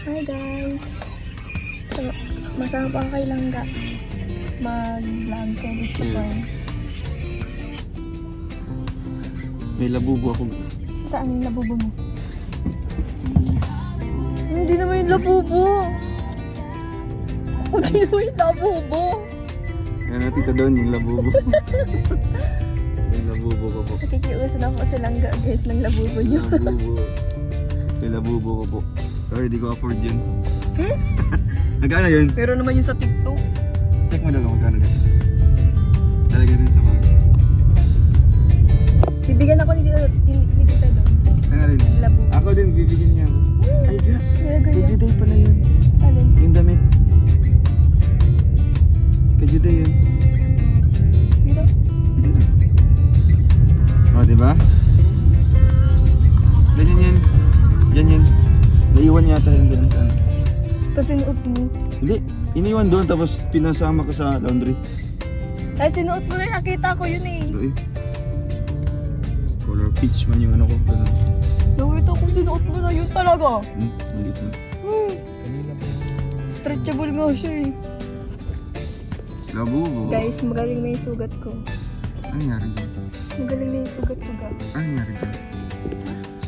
Hi guys! So, masama pa kay Langga mag-vlog kay dito po. May labubo ako. Saan yung labubo mo? Hindi naman yung labubo! Hindi naman yung labubo! Yan natin ito doon yung labubo. May labubo ko po. Nakikiuso na po sa Langga guys ng labubo nyo. Labubo. May labubo ko po. Sorry, di ko afford yun. Nagkano yun? Pero naman yung sa TikTok. Check mo daw kung magkano yun. Talaga din sa mga. Bibigyan ako ni Tita doon. Ano rin? Labubo. Ako din, bibigyan niya ako. Ay, ga. Gaya-gaya. Kajuday pala yun. Alin? Yung damit. Kajuday yun. Dito? Dito. O, diba? Ganyan yan. Yan yan. Naiwan yata yung ganun saan. Tapos sinuot mo. Hindi. Iniwan doon tapos pinasama ko sa laundry. Ay, sinuot mo na. Nakita ko yun eh. Doon eh. Color peach man yung ano ko. Ganun. Nakita ko sinuot mo na yun talaga. Maliit na. Stretchable nga siya eh. Labubo. Guys, magaling na yung sugat ko. Ano nangyari dyan? Magaling na yung sugat ko, ga. Ano nangyari dyan?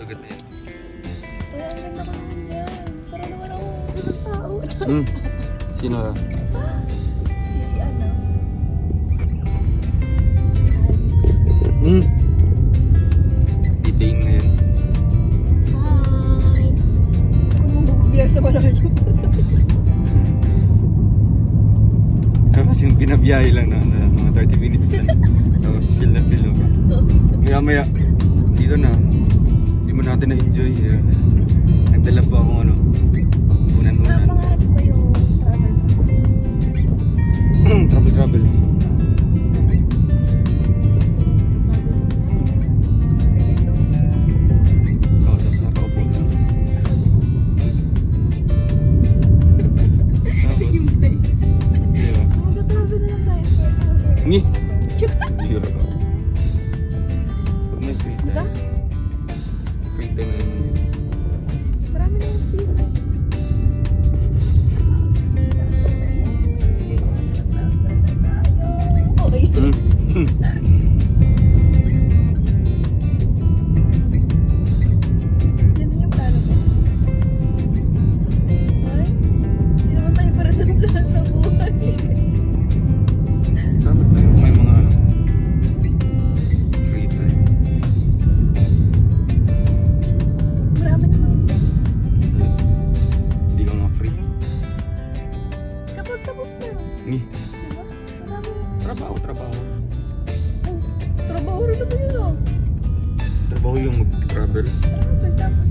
Sugat na yan. Wala, ang ganda ko naman yan. Para naman ako ibang tao. Sino ka? Si ano? Si Alice. Detain na yan. Hi! Ako naman bububiyag sa malayo. Tapos yung binabiyahe lang na mga 30 minutes lang. Tapos feel na ka. Maya dito na. Hindi mo natin na-enjoy. Nagdala pa akong ano. Unan-unan. Pangarap ko yung travel. Travel. Travel sa Oo, tapos nakaupo. Tapos, di ba? Mag-travel na lang tayo. Ngi! Biro ka. Pag may free Diba? time. Free time na naman yun. Marami na yung free. Okay. Yan din yung plano ko. Ay, hindi naman tayo para sa plano sa buhay. Sabi tayo may mga ano. Free time. Marami naman. Hindi ka nga free. Kapag tapos na. Ngi! Diba? Marami. Trabaho. Oh, trabaho rin naman yun ah. Trabaho yung mag-travel. Travel tapos.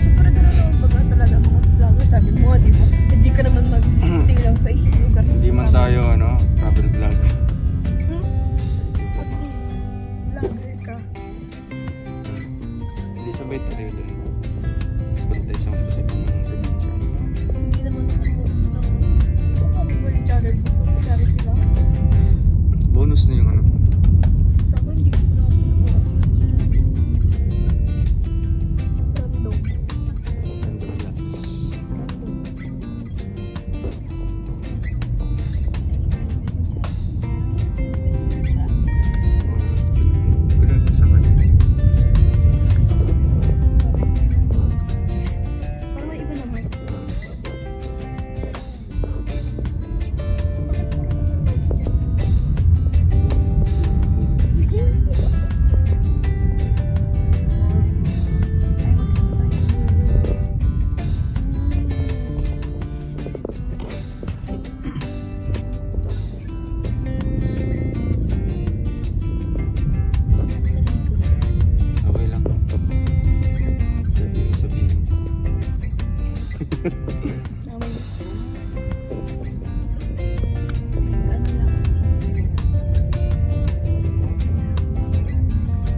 Siyempre gano'n naman baga talaga mga vlogger. Sabi mo, di ba? Hindi ka naman mag-stay lang sa isang lugar. Hindi man tayo ano, travel vlog. At least, vlogger ka. Hindi sabay tayo doon. Punta sa mga ibang probinsya. Hindi naman nakapokus na. Focus ba yung channel mo sa charity lang? Bonus na yung ano. Sa akin, hindi ko na focus sa charity. Random. Random vlogs. Random. Pwede sabay. Parang may iba naman. Bakit parang naman dyan? Okay lang. Pwede mo sabihin.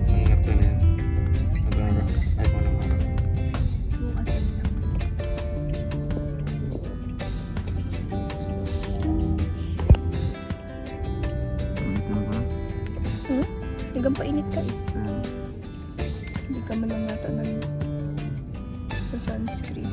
Ang ngata na yan. Mag-ara. Ay, walang araw. Ulitin mo ba? Hanggang painit ka eh. Ayan. Hindi ka malangatan ng sa sunscreen.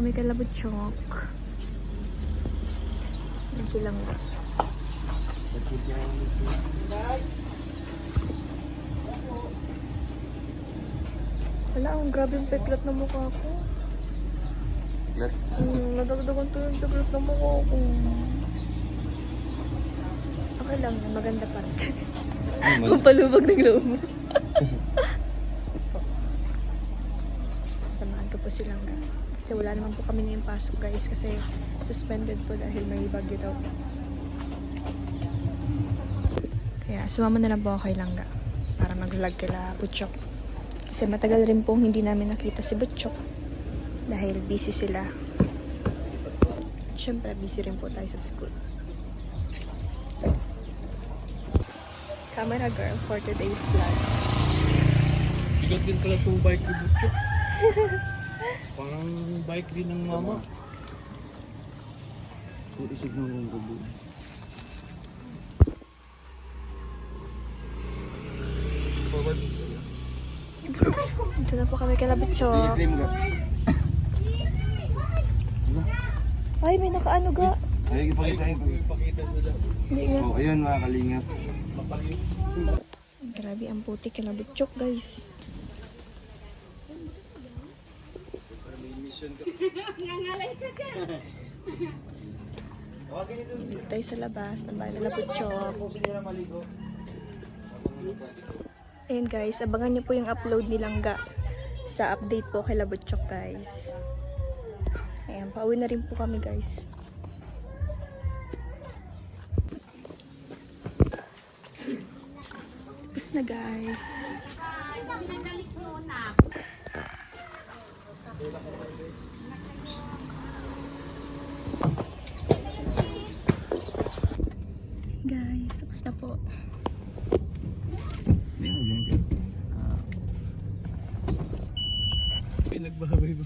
kami kay Labutchok. Yan silang wala, ang grabe yung peklat na mukha ko. Let. Nadagdagan to yung peklat na mukha ko. Okay lang, maganda pa rin. Pampalubag ng loob mo. Samahan ko po silang kasi wala naman po kami ngayong pasok guys kasi suspended po dahil may bagyo daw. Kaya sumama na lang po ako kay Langga para mag-vlog kila Butchok. Kasi matagal rin pong hindi namin nakita si Butchok dahil busy sila. At syempre busy rin po tayo sa school. Camera girl for today's vlog. Bigat din pala itong bike ni Butchok. Parang bike din ng mama. Isig mo yung gabi. Dito na po kami kay Butchok. I-claim ka. Ay, may nakaano ga. Ay, ipakita yun. Ipakita sila. Hindi nga. Oh, ayun mga kalingap. Grabe ang puti kay Butchok guys. Dito tayo sa labas ng bahay nila Butchok. Ayun guys, abangan niyo po yung upload ni Langga sa update po kay Butchok guys. Ayan, pauwi na rin po kami guys. Tapos na guys. Guys, tapos na po. Pinagbabay mo.